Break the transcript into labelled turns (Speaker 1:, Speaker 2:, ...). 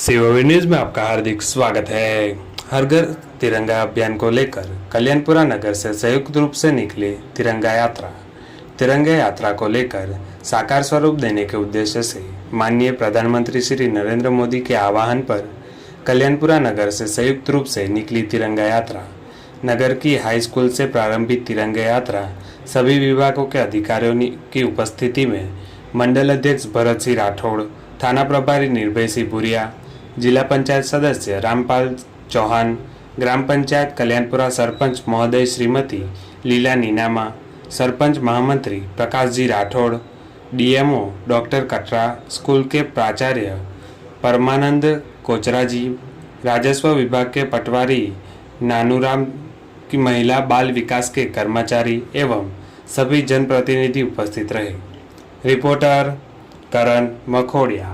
Speaker 1: CoV news में आपका हार्दिक स्वागत है। हर घर तिरंगा अभियान को लेकर कल्याणपुरा नगर से संयुक्त रूप से निकली तिरंगा यात्रा। तिरंगा यात्रा को लेकर साकार स्वरूप देने के उद्देश्य से माननीय प्रधानमंत्री श्री नरेंद्र मोदी के आह्वान पर कल्याणपुरा नगर से संयुक्त रूप से निकली तिरंगा यात्रा। नगर की हाई स्कूल से प्रारंभिक तिरंगा यात्रा सभी विभागों के अधिकारियों की उपस्थिति में मंडल अध्यक्ष भरत सिंह राठौड़, थाना प्रभारी निर्भय सिंह भूरिया, जिला पंचायत सदस्य रामपाल चौहान, ग्राम पंचायत कल्याणपुरा सरपंच महोदय श्रीमती लीला नीनामा, सरपंच महामंत्री Prakash ji Rathore, DMO doctor Katra, school के प्राचार्य परमानंद कोचरा जी, राजस्व विभाग के पटवारी नानूराम की, महिला बाल विकास के कर्मचारी एवं सभी जनप्रतिनिधि उपस्थित रहे। रिपोर्टर करण मखोड़िया।